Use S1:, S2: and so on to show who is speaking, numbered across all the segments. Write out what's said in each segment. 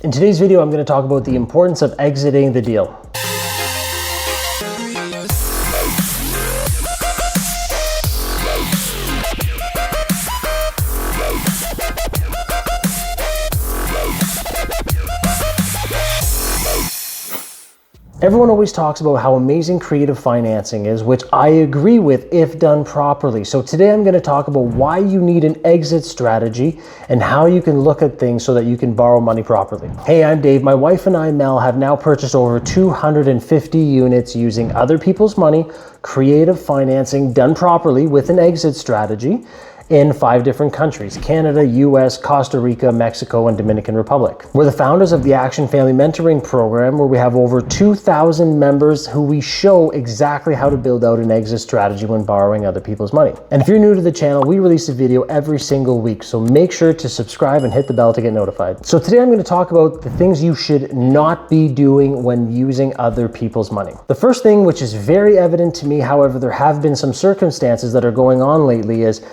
S1: In today's video, I'm going to talk about the importance of exiting the deal. Everyone always talks about how amazing creative financing is, which I agree with if done properly. So today I'm going to talk about why you need an exit strategy and how you can look at things so that you can borrow money properly. Hey, I'm Dave. My wife and I, Mel, have now purchased over 250 units using other people's money, creative financing done properly with an exit strategy in 5 different countries: Canada, US, Costa Rica, Mexico, and Dominican Republic. We're the founders of the Action Family Mentoring Program, where we have over 2,000 members who we show exactly how to build out an exit strategy when borrowing other people's money. And if you're new to the channel, we release a video every single week, so make sure to subscribe and hit the bell to get notified. So today I'm going to talk about the things you should not be doing when using other people's money. The first thing, which is very evident to me, however, there have been some circumstances that are going on lately, is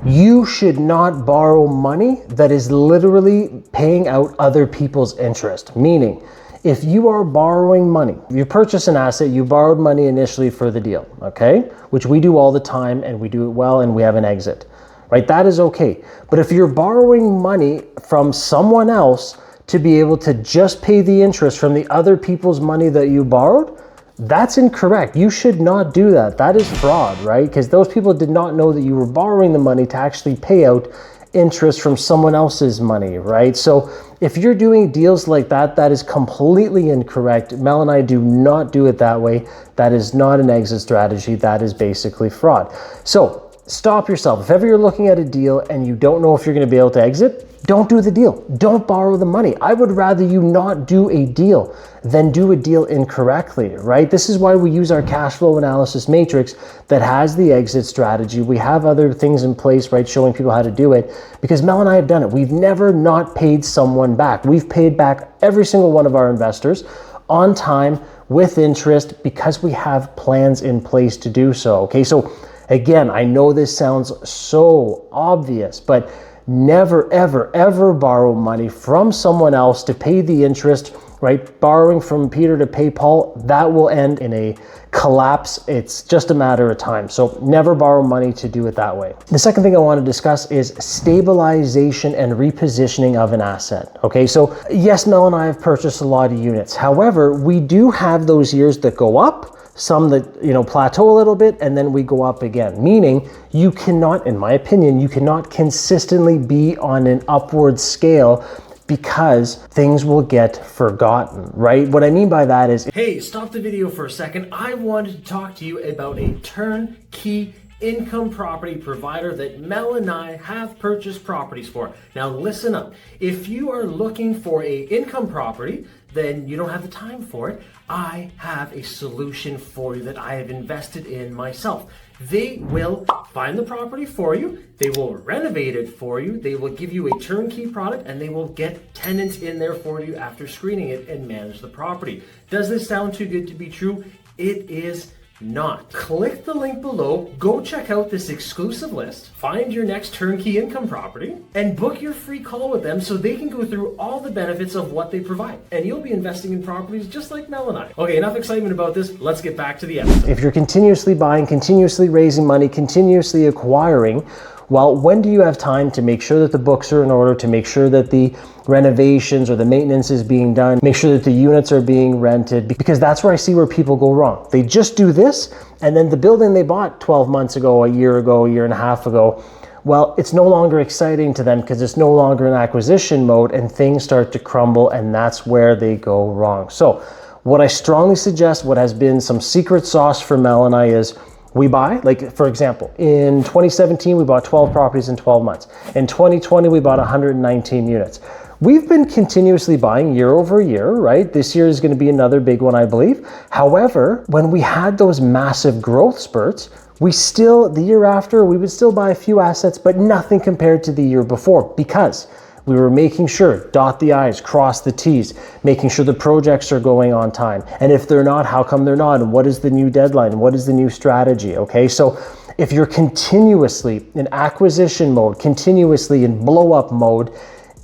S1: you should not borrow money that is literally paying out other people's interest. Meaning, if you are borrowing money, you purchase an asset, you borrowed money initially for the deal, okay? Which we do all the time, and we do it well, and we have an exit, right? That is okay. But if you're borrowing money from someone else to be able to just pay the interest from the other people's money that you borrowed, that's incorrect. You should not do that. That is fraud, right? Because those people did not know that you were borrowing the money to actually pay out interest from someone else's money, right? So if you're doing deals like that, that is completely incorrect. Mel and I do not do it that way. That is not an exit strategy. That is basically fraud. So stop yourself. If ever you're looking at a deal and you don't know if you're going to be able to exit, don't do the deal. Don't borrow the money. I would rather you not do a deal than do a deal incorrectly, right? This is why we use our cash flow analysis matrix that has the exit strategy. We have other things in place, right, showing people how to do it, because Mel and I have done it. We've never not paid someone back. We've paid back every single one of our investors on time with interest because we have plans in place to do so, okay? So again, I know this sounds so obvious, but never, ever, ever borrow money from someone else to pay the interest, right? Borrowing from Peter to pay Paul, that will end in a collapse. It's just a matter of time. So never borrow money to do it that way. The second thing I want to discuss is stabilization and repositioning of an asset. Okay, so yes, Mel and I have purchased a lot of units. However, we do have those years that go up, some that, plateau a little bit, and then we go up again. Meaning you cannot, in my opinion, you cannot consistently be on an upward scale because things will get forgotten, right? What I mean by that is, hey, stop the video for a second. I wanted to talk to you about a turnkey income property provider that Mel and I have purchased properties for. Now listen up. If you are looking for a income property, then you don't have the time for it, I have a solution for you that I have invested in myself. They will find the property for you, they will renovate it for you, they will give you a turnkey product, and they will get tenants in there for you after screening it and manage the property. Does this sound too good to be true? It is not. Click the link below, go check out this exclusive list, find your next turnkey income property, and book your free call with them so they can go through all the benefits of what they provide. And you'll be investing in properties just like Mel and I. Okay, enough excitement about this. Let's get back to the episode. If you're continuously buying, continuously raising money, continuously acquiring, well, when do you have time to make sure that the books are in order, to make sure that the renovations or the maintenance is being done, make sure that the units are being rented? Because that's where I see where people go wrong. They just do this, and then the building they bought 12 months ago, a year and a half ago, well, it's no longer exciting to them because it's no longer in acquisition mode, and things start to crumble, and that's where they go wrong. So what I strongly suggest, what has been some secret sauce for Mel and I, is we buy, like for example, in 2017, we bought 12 properties in 12 months. In 2020, we bought 119 units. We've been continuously buying year over year, right? This year is going to be another big one, I believe. However, when we had those massive growth spurts, the year after, we would still buy a few assets, but nothing compared to the year before, because we were making sure, dot the I's, cross the T's, making sure the projects are going on time. And if they're not, how come they're not? And what is the new deadline? What is the new strategy? Okay, so if you're continuously in acquisition mode, continuously in blow up mode,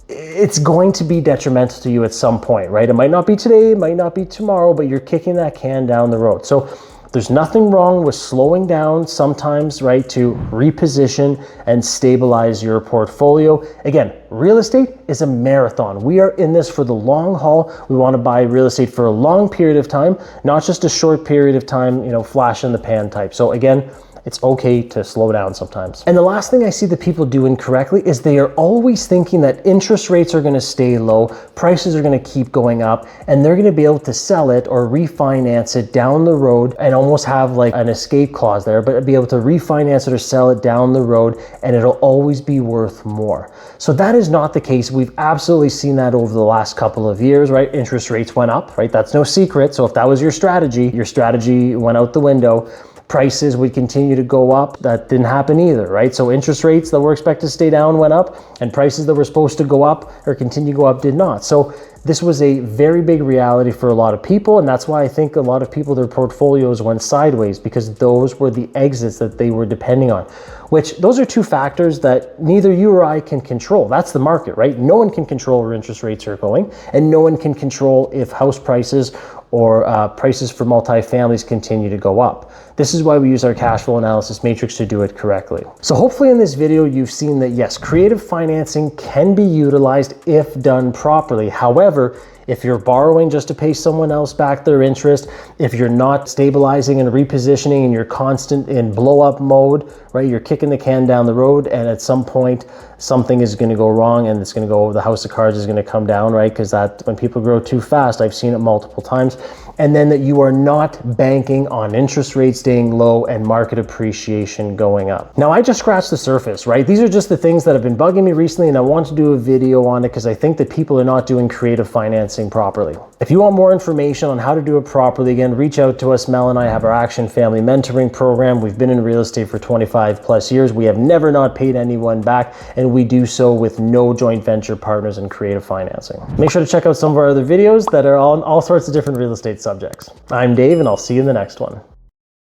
S1: it's going to be detrimental to you at some point, right? It might not be today, it might not be tomorrow, but you're kicking that can down the road. So there's nothing wrong with slowing down sometimes, right, to reposition and stabilize your portfolio. Again, real estate is a marathon. We are in this for the long haul. We want to buy real estate for a long period of time, not just a short period of time, you know, flash in the pan type. So again, it's okay to slow down sometimes. And the last thing I see that people do incorrectly is they are always thinking that interest rates are going to stay low, prices are going to keep going up, and they're going to be able to sell it or refinance it down the road and almost have like an escape clause there, but be able to refinance it or sell it down the road and it'll always be worth more. So that is not the case. We've absolutely seen that over the last couple of years, right? Interest rates went up, right? That's no secret. So if that was your strategy went out the window. Prices would continue to go up. That didn't happen either, right? So interest rates that were expected to stay down went up, and prices that were supposed to go up or continue to go up did not. So this was a very big reality for a lot of people, and that's why I think a lot of people, their portfolios went sideways, because those were the exits that they were depending on, which those are two factors that neither you or I can control. That's the market, right? No one can control where interest rates are going, and no one can control if house prices or prices for multifamilies continue to go up. This is why we use our cash flow analysis matrix to do it correctly. So hopefully in this video, you've seen that yes, creative financing can be utilized if done properly. However, if you're borrowing just to pay someone else back their interest, if you're not stabilizing and repositioning and you're constant in blow up mode, right? You're kicking the can down the road, and at some point something is going to go wrong and it's going to go, the house of cards is going to come down, right? Because that when people grow too fast, I've seen it multiple times. And then that you are not banking on interest rates staying low and market appreciation going up. Now, I just scratched the surface, right? These are just the things that have been bugging me recently, and I want to do a video on it because I think that people are not doing creative financing properly. If you want more information on how to do it properly, again, reach out to us. Mel and I have our Action Family Mentoring Program. We've been in real estate for 25 plus years. We have never not paid anyone back, and we do so with no joint venture partners in creative financing. Make sure to check out some of our other videos that are on all sorts of different real estate subjects. I'm Dave, and I'll see you in the next one.